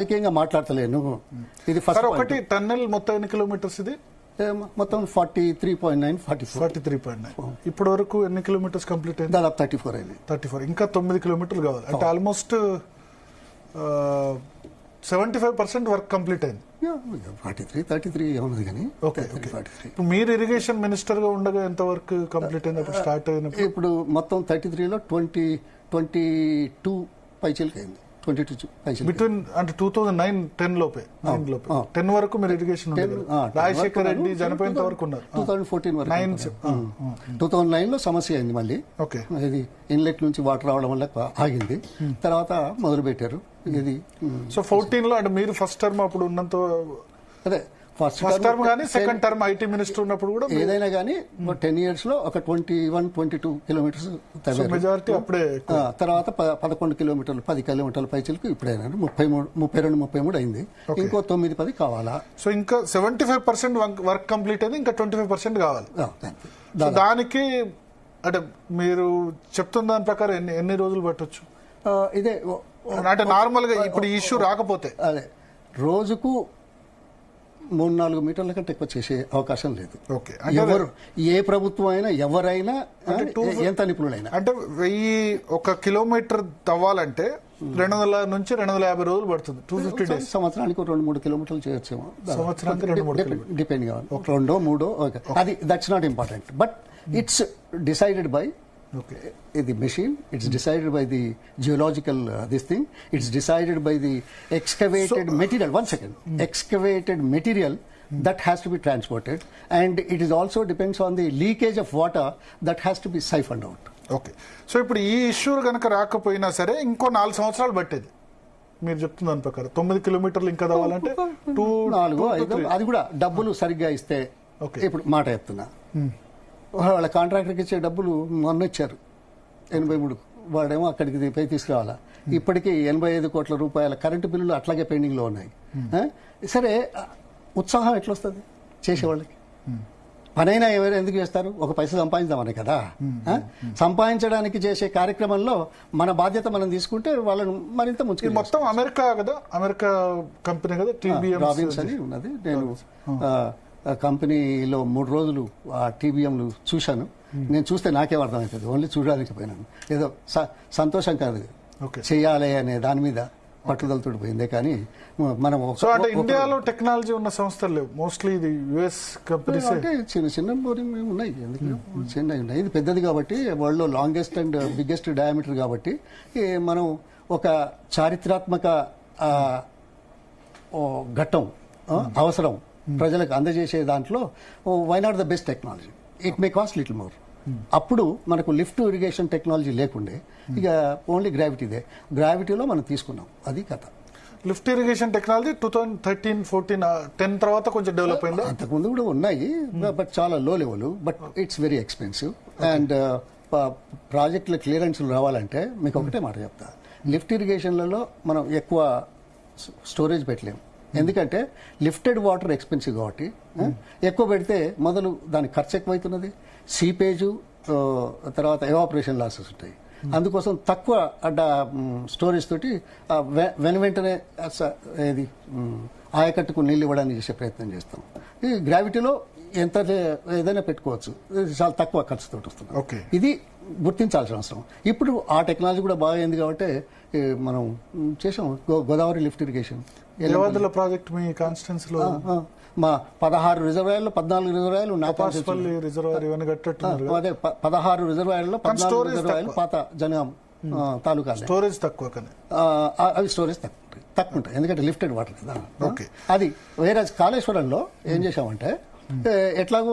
రాజకీయంగా మాట్లాడతలేను. ఇది ఫస్ట్ ఒకటి టన్నెల్ మొత్తం ఎన్ని కిలోమీటర్స్ ఇది? మొత్తం 43.9 43.9. ఇప్పటి వరకు ఎన్ని కిలోమీటర్స్ కంప్లీట్ అయింది? దాదాపు 34 అయింది. 34. ఇంకా 9 కిలోమీటర్లు కావాలి. అంటే ఆల్మోస్ట్ 75% వర్క్ కంప్లీట్ అయింది. 33 ఏమన్నది కానీ. ఓకే. ఇప్పుడు మీరు ఇరిగేషన్ మినిస్టర్ గా ఉండగా ఎంత వర్క్ కంప్లీట్ అయింది అప్పుడు స్టార్ట్ అయినప్పుడు? ఇప్పుడు మొత్తం 33లో 22 పైచీలకి అయింది. 22 పైచీలకి బిట్వీన్ అంటే 2009-10 లోపే 10 వరకు మీరు ఇరిగేషన్ రాజశేఖర్ రెడ్డి చనిపోయేంత వరకు ఉన్నారు. 2014 వరకు 2009లో సమస్య అయింది. మళ్ళీ ఓకే, ఇది ఇన్లెట్ నుంచి వాటర్ రావడం వల్ల ఆగింది. తర్వాత మొదలు పెట్టారు ఇది. సో 14లో అంటే మీరు ఫస్ట్ టర్మ్ అప్పుడు ఉన్నంత అదే ఫస్ట్ టర్మ్ కానీ సెకండ్ టర్మ్ ఐటీ మినిస్టర్ ఉన్నప్పుడు కూడా ఏదైనా కానీ 10 years లో ఒక 21-22 కిలోమీటర్స్ మెజారిటీ అప్పుడే. తర్వాత 11 కిలోమీటర్లు 10 కిలోమీటర్ల పైచలకు ఇప్పుడైనా 32-33 అయింది. ఇంకో 9-10 కావాలా? సో ఇంకా 75% వర్క్ కంప్లీట్ అయింది. ఇంకా 25% కావాలి. దానికి అంటే మీరు చెప్తున్న దాని ప్రకారం ఎన్ని రోజులు పట్టొచ్చు? ఇదే అంటే నార్మల్ గా ఇప్పుడు ఈ ఇష్యూ రాకపోతే అదే రోజుకు 3-4 మీటర్ల కంటే ఎక్కువ చేసే అవకాశం లేదు. ఓకే, ఎవరు ఏ ప్రభుత్వం అయినా ఎవరైనా ఎంత నిపుణులైనా అంటే 1 కిలోమీటర్ తవ్వాలంటే 200 నుంచి 250 రోజులు పడుతుంది. 250 days. సంవత్సరానికి 2-3 కిలోమీటర్లు చేయొచ్చేమో. సంవత్సరానికి 2-3 డిపెండ్ కావాలి. 2-3 అది that's not important. But it's decided by the machine, it's decided by the geological this thing, it's decided by the excavated material. One second. Excavated material that has to be transported, and it is also depends on the leakage of water that has to be siphoned out. Okay, so ఇప్పుడు ఈ issue కనుక రాకపోయినా సరే ఇంకో 4 సంవత్సరాలు పట్టేది మీరు చెప్తున్న దాని ప్రకారం. 9 కిలోమీటర్లు ఇంకా కావాలంటే 4-5 అది కూడా డబ్బులు సరిగ్గా ఇస్తే. ఇప్పుడు మాట చెప్తున్నా, వాళ్ళ కాంట్రాక్టర్కి ఇచ్చే డబ్బులు మొన్న ఇచ్చారు 83. వాడేమో అక్కడికి పై తీసుకురావాలా. ఇప్పటికీ 85 కోట్ల రూపాయల కరెంటు బిల్లులు అట్లాగే పెండింగ్ లో ఉన్నాయి. సరే, ఉత్సాహం ఎట్లా వస్తుంది చేసేవాళ్ళకి? పనైనా ఎవరు ఎందుకు చేస్తారు? ఒక పైసా సంపాదించామనే కదా. సంపాదించడానికి చేసే కార్యక్రమంలో మన బాధ్యత మనం తీసుకుంటే వాళ్ళని మరింత ముందుకు. మొత్తం అమెరికా కదా, అమెరికా కంపెనీ కదా రాబిన్స్ అని ఉన్నది. నేను కంపెనీలో 3 రోజులు ఆ టీబీఎంలు చూశాను. నేను చూస్తే నాకేం అర్థమవుతుంది, ఓన్లీ చూడడానికి పోయినాను. ఏదో సంతోషం కాదు, చేయాలి అనే దాని మీద పట్టుదలతో పోయిందే. కానీ మనం అంటే ఇండియాలో టెక్నాలజీ ఉన్న సంస్థలు లేవు. మోస్ట్లీ ఇది యుఎస్ కంపెనీస్. అంటే చిన్న బోరింగ్ ఉన్నాయి, ఎందుకు చిన్నవి ఉన్నాయి. ఇది పెద్దది కాబట్టి, వరల్డ్ లో లాంగెస్ట్ అండ్ బిగ్గెస్ట్ డయామీటర్ కాబట్టి మనం ఒక చారిత్రాత్మక ఘట్టం అవసరం ప్రజలకు అందజేసే దాంట్లో why not the best technology? It may cost little more. అప్పుడు మనకు లిఫ్ట్ ఇరిగేషన్ టెక్నాలజీ లేకుండే, ఇక ఓన్లీ గ్రావిటీదే. గ్రావిటీలో మనం తీసుకున్నాం, అది కథ. లిఫ్ట్ ఇరిగేషన్ టెక్నాలజీ 2013-14-10 తర్వాత కొంచెం డెవలప్ అయింది. అంతకుముందు కూడా ఉన్నాయి, బట్ చాలా లో level. But it's very expensive. And ప్రాజెక్టుల క్లియరెన్స్లు రావాలంటే మీకు ఒకటే మాట చెప్తా, లిఫ్ట్ ఇరిగేషన్లలో మనం ఎక్కువ స్టోరేజ్ పెట్టలేము. ఎందుకంటే లిఫ్టెడ్ వాటర్ ఎక్స్పెన్సివ్ కాబట్టి ఎక్కువ పెడితే మొదలు దానికి ఖర్చు ఎక్కువైతున్నది, సీపేజు, తర్వాత ఎవాపరేషన్ లాసెస్ ఉంటాయి. అందుకోసం తక్కువ స్టోరేజ్ తోటి వెంటనే ఏది ఆయకట్టుకు నీళ్ళు ఇవ్వడానికి చేసే ప్రయత్నం చేస్తాం. ఈ గ్రావిటీలో ఎంత ఏదైనా పెట్టుకోవచ్చు, చాలా తక్కువ ఖర్చుతో వస్తుంది. ఇది గుర్తించాల్సిన అవసరం. ఇప్పుడు ఆ టెక్నాలజీ కూడా బాగా అయింది కాబట్టి మనం చేసాం. గోదావరి లిఫ్ట్ ఇరిగేషన్ ప్రాజెక్ట్ మీ కాన్స్టిట్యున్సీలో మా 16 రిజర్వాయర్లు 14 రిజర్వాయర్లు అదే 16 రిజర్వాయర్లో 14 రిజర్వాయర్లు పాత జనగాం తాలూకా. స్టోరేజ్ తక్కువ, అవి స్టోరేజ్ తక్కువ ఉంటాయి ఎందుకంటే లిఫ్టెడ్ వాటర్ కదా. అది వేరే కాళేశ్వరంలో ఏం చేసామంటే, ఎట్లాగో